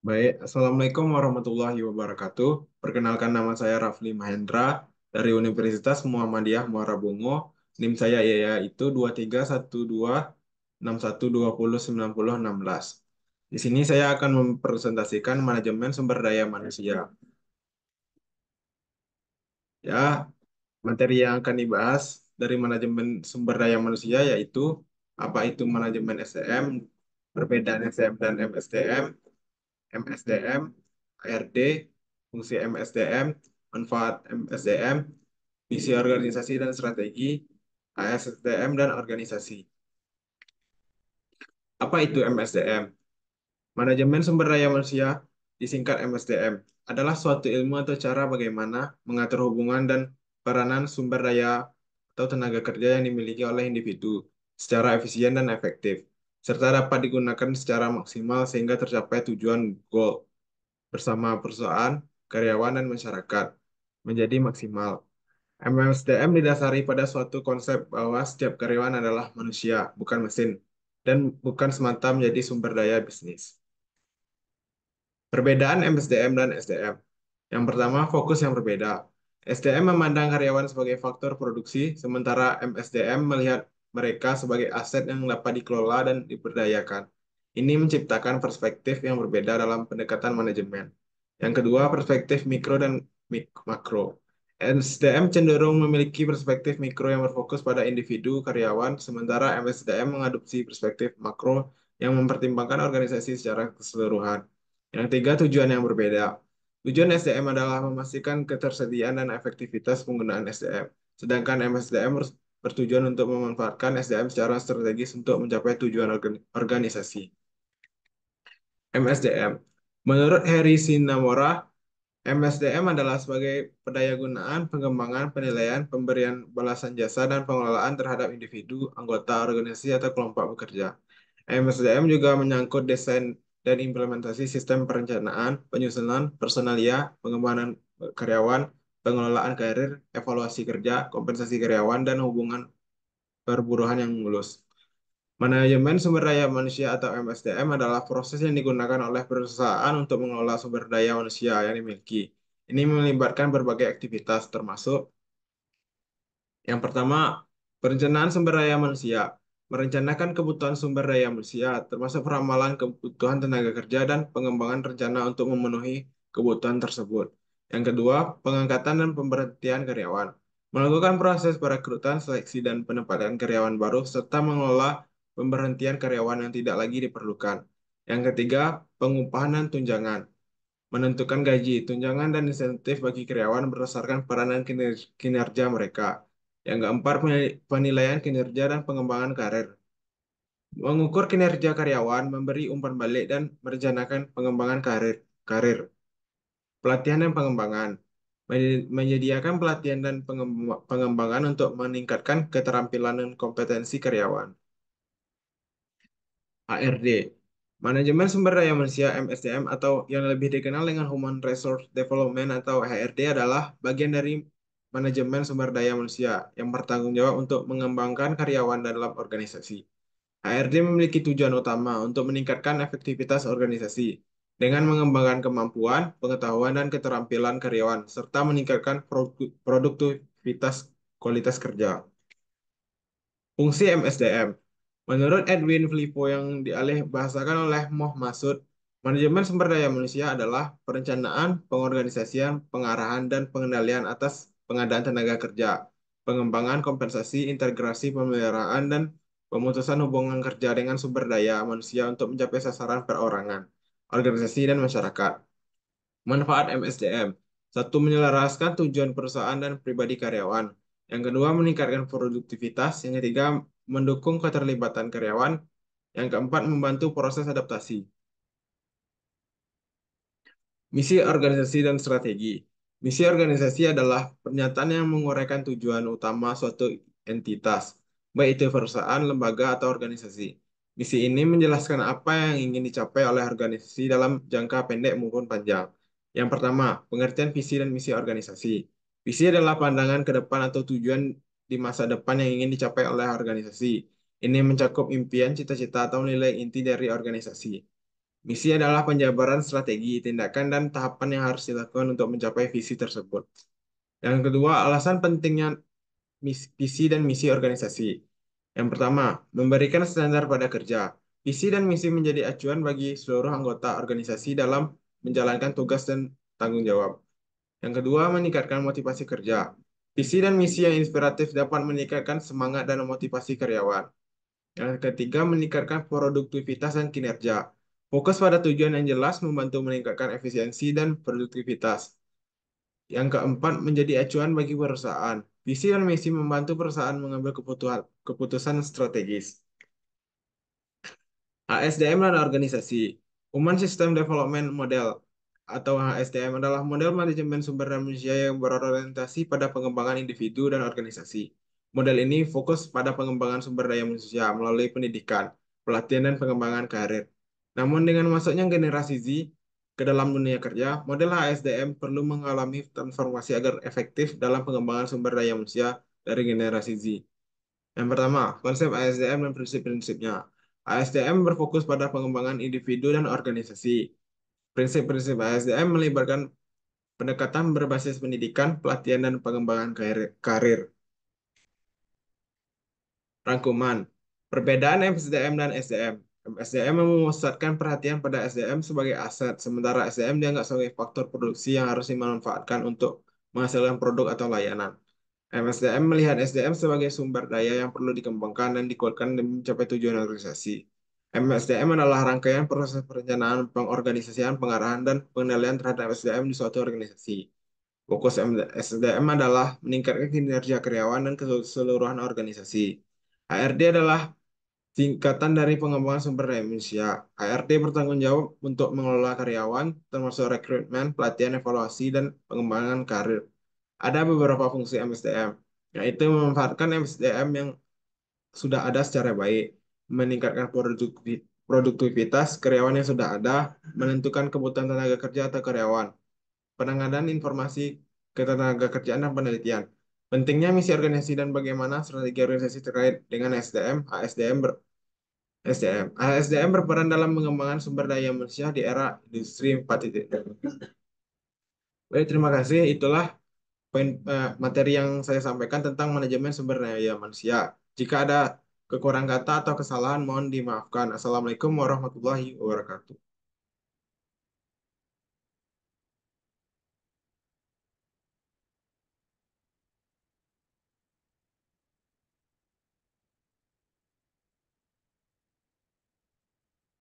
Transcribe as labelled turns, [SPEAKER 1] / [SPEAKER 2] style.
[SPEAKER 1] Baik, Assalamualaikum warahmatullahi wabarakatuh. Perkenalkan nama saya Rafli Mahendra dari Universitas Muhammadiyah Muara Bungo. NIM saya yaitu 231261209016. Di sini saya akan mempresentasikan manajemen sumber daya manusia. Ya, materi yang akan dibahas dari manajemen sumber daya manusia yaitu apa itu manajemen SDM, perbedaan SDM dan MSDM, MSDM, ARD, fungsi MSDM, manfaat MSDM, misi organisasi dan strategi, ASDM dan organisasi. Apa itu MSDM? Manajemen sumber daya manusia, disingkat MSDM, adalah suatu ilmu atau cara bagaimana mengatur hubungan dan peranan sumber daya atau tenaga kerja yang dimiliki oleh individu secara efisien dan efektif, serta dapat digunakan secara maksimal sehingga tercapai tujuan goal bersama perusahaan, karyawan, dan masyarakat menjadi maksimal. MSDM didasari pada suatu konsep bahwa setiap karyawan adalah manusia, bukan mesin, dan bukan semata menjadi sumber daya bisnis. Perbedaan MSDM dan SDM. Yang pertama, fokus yang berbeda. SDM memandang karyawan sebagai faktor produksi, sementara MSDM melihat mereka sebagai aset yang dapat dikelola dan diberdayakan. Ini menciptakan perspektif yang berbeda dalam pendekatan manajemen. Yang kedua, perspektif mikro dan makro. SDM cenderung memiliki perspektif mikro yang berfokus pada individu karyawan, sementara MSDM mengadopsi perspektif makro yang mempertimbangkan organisasi secara keseluruhan. Yang tiga, tujuan yang berbeda. Tujuan SDM adalah memastikan ketersediaan dan efektivitas penggunaan SDM, sedangkan MSDM bertujuan untuk memanfaatkan SDM secara strategis untuk mencapai tujuan organisasi. MSDM. Menurut Heri Sinamora, MSDM adalah sebagai pendayagunaan, pengembangan, penilaian, pemberian balasan jasa, dan pengelolaan terhadap individu, anggota organisasi, atau kelompok bekerja. MSDM juga menyangkut desain dan implementasi sistem perencanaan, penyusunan, personalia, pengembangan karyawan, pengelolaan karir, evaluasi kerja, kompensasi karyawan, dan hubungan perburuhan yang mulus. Manajemen sumber daya manusia atau MSDM adalah proses yang digunakan oleh perusahaan untuk mengelola sumber daya manusia yang dimiliki. Ini melibatkan berbagai aktivitas, termasuk yang pertama, perencanaan sumber daya manusia. Merencanakan kebutuhan sumber daya manusia, termasuk peramalan kebutuhan tenaga kerja dan pengembangan rencana untuk memenuhi kebutuhan tersebut. Yang kedua, pengangkatan dan pemberhentian karyawan. Melakukan proses perekrutan, seleksi, dan penempatan karyawan baru, serta mengelola pemberhentian karyawan yang tidak lagi diperlukan. Yang ketiga, pengupahan dan tunjangan. Menentukan gaji, tunjangan, dan insentif bagi karyawan berdasarkan peranan kinerja mereka. Yang keempat, penilaian kinerja dan pengembangan karir. Mengukur kinerja karyawan, memberi umpan balik, dan merencanakan pengembangan karir. Pelatihan dan pengembangan. Menyediakan pelatihan dan pengembangan untuk meningkatkan keterampilan dan kompetensi karyawan. HRD. Manajemen Sumber Daya Manusia (MSDM) atau yang lebih dikenal dengan Human Resource Development atau HRD adalah bagian dari manajemen sumber daya manusia yang bertanggung jawab untuk mengembangkan karyawan dalam organisasi. HRD memiliki tujuan utama untuk meningkatkan efektivitas organisasi dengan mengembangkan kemampuan, pengetahuan, dan keterampilan karyawan serta meningkatkan produktivitas kualitas kerja. Fungsi MSDM. Menurut Edwin Flipo yang dialih bahasakan oleh Moh Masud, manajemen sumber daya manusia adalah perencanaan, pengorganisasian, pengarahan, dan pengendalian atas pengadaan tenaga kerja, pengembangan kompensasi, integrasi pemeliharaan, dan pemutusan hubungan kerja dengan sumber daya manusia untuk mencapai sasaran perorangan, organisasi, dan masyarakat. Manfaat MSDM. Satu, menyelaraskan tujuan perusahaan dan pribadi karyawan. Yang kedua, meningkatkan produktivitas. Yang ketiga, mendukung keterlibatan karyawan. Yang keempat, membantu proses adaptasi. Misi organisasi dan strategi. Misi organisasi adalah pernyataan yang menguraikan tujuan utama suatu entitas, baik itu perusahaan, lembaga, atau organisasi. Misi ini menjelaskan apa yang ingin dicapai oleh organisasi dalam jangka pendek maupun panjang. Yang pertama, pengertian visi dan misi organisasi. Visi adalah pandangan ke depan atau tujuan di masa depan yang ingin dicapai oleh organisasi. Ini mencakup impian, cita-cita, atau nilai inti dari organisasi. Misi adalah penjabaran strategi, tindakan, dan tahapan yang harus dilakukan untuk mencapai visi tersebut. Yang kedua, alasan pentingnya visi dan misi organisasi. Yang pertama, memberikan standar pada kerja. Visi dan misi menjadi acuan bagi seluruh anggota organisasi dalam menjalankan tugas dan tanggung jawab. Yang kedua, meningkatkan motivasi kerja. Visi dan misi yang inspiratif dapat meningkatkan semangat dan motivasi karyawan. Yang ketiga, meningkatkan produktivitas dan kinerja. Fokus pada tujuan yang jelas membantu meningkatkan efisiensi dan produktivitas. Yang keempat, menjadi acuan bagi perusahaan. Visi dan misi membantu perusahaan mengambil keputusan strategis. HSDM dan organisasi. Human System Development Model atau HSDM adalah model manajemen sumber daya manusia yang berorientasi pada pengembangan individu dan organisasi. Model ini fokus pada pengembangan sumber daya manusia melalui pendidikan, pelatihan, dan pengembangan karir. Namun dengan masuknya generasi Z ke dalam dunia kerja, model HSDM perlu mengalami transformasi agar efektif dalam pengembangan sumber daya manusia dari generasi Z. Yang pertama, konsep ASDM dan prinsip-prinsipnya. ASDM berfokus pada pengembangan individu dan organisasi. Prinsip-prinsip ASDM melibatkan pendekatan berbasis pendidikan, pelatihan, dan pengembangan karir. Rangkuman. Perbedaan SDM dan SDM. SDM memusatkan perhatian pada SDM sebagai aset, sementara SDM dianggap sebagai faktor produksi yang harus dimanfaatkan untuk menghasilkan produk atau layanan. MSDM melihat SDM sebagai sumber daya yang perlu dikembangkan dan dikuatkan demi mencapai tujuan organisasi. MSDM adalah rangkaian proses perencanaan, pengorganisasian, pengarahan, dan pengendalian terhadap SDM di suatu organisasi. Fokus SDM adalah meningkatkan kinerja karyawan dan keseluruhan organisasi. HRD adalah tingkatan dari pengembangan sumber daya manusia. HRD bertanggung jawab untuk mengelola karyawan, termasuk rekrutmen, pelatihan, evaluasi, dan pengembangan karir. Ada beberapa fungsi MSDM, yaitu memanfaatkan MSDM yang sudah ada secara baik, meningkatkan produktivitas karyawan yang sudah ada, menentukan kebutuhan tenaga kerja atau karyawan, penanganan informasi ketenaga kerjaan dan penelitian. Pentingnya misi organisasi dan bagaimana strategi organisasi terkait dengan SDM, ASDM berperan dalam pengembangan sumber daya manusia di era industri 4.0. Baik, terima kasih. Itulah materi yang saya sampaikan tentang manajemen sumber daya manusia. Jika ada kekurangan kata atau kesalahan, mohon dimaafkan. Assalamualaikum warahmatullahi wabarakatuh.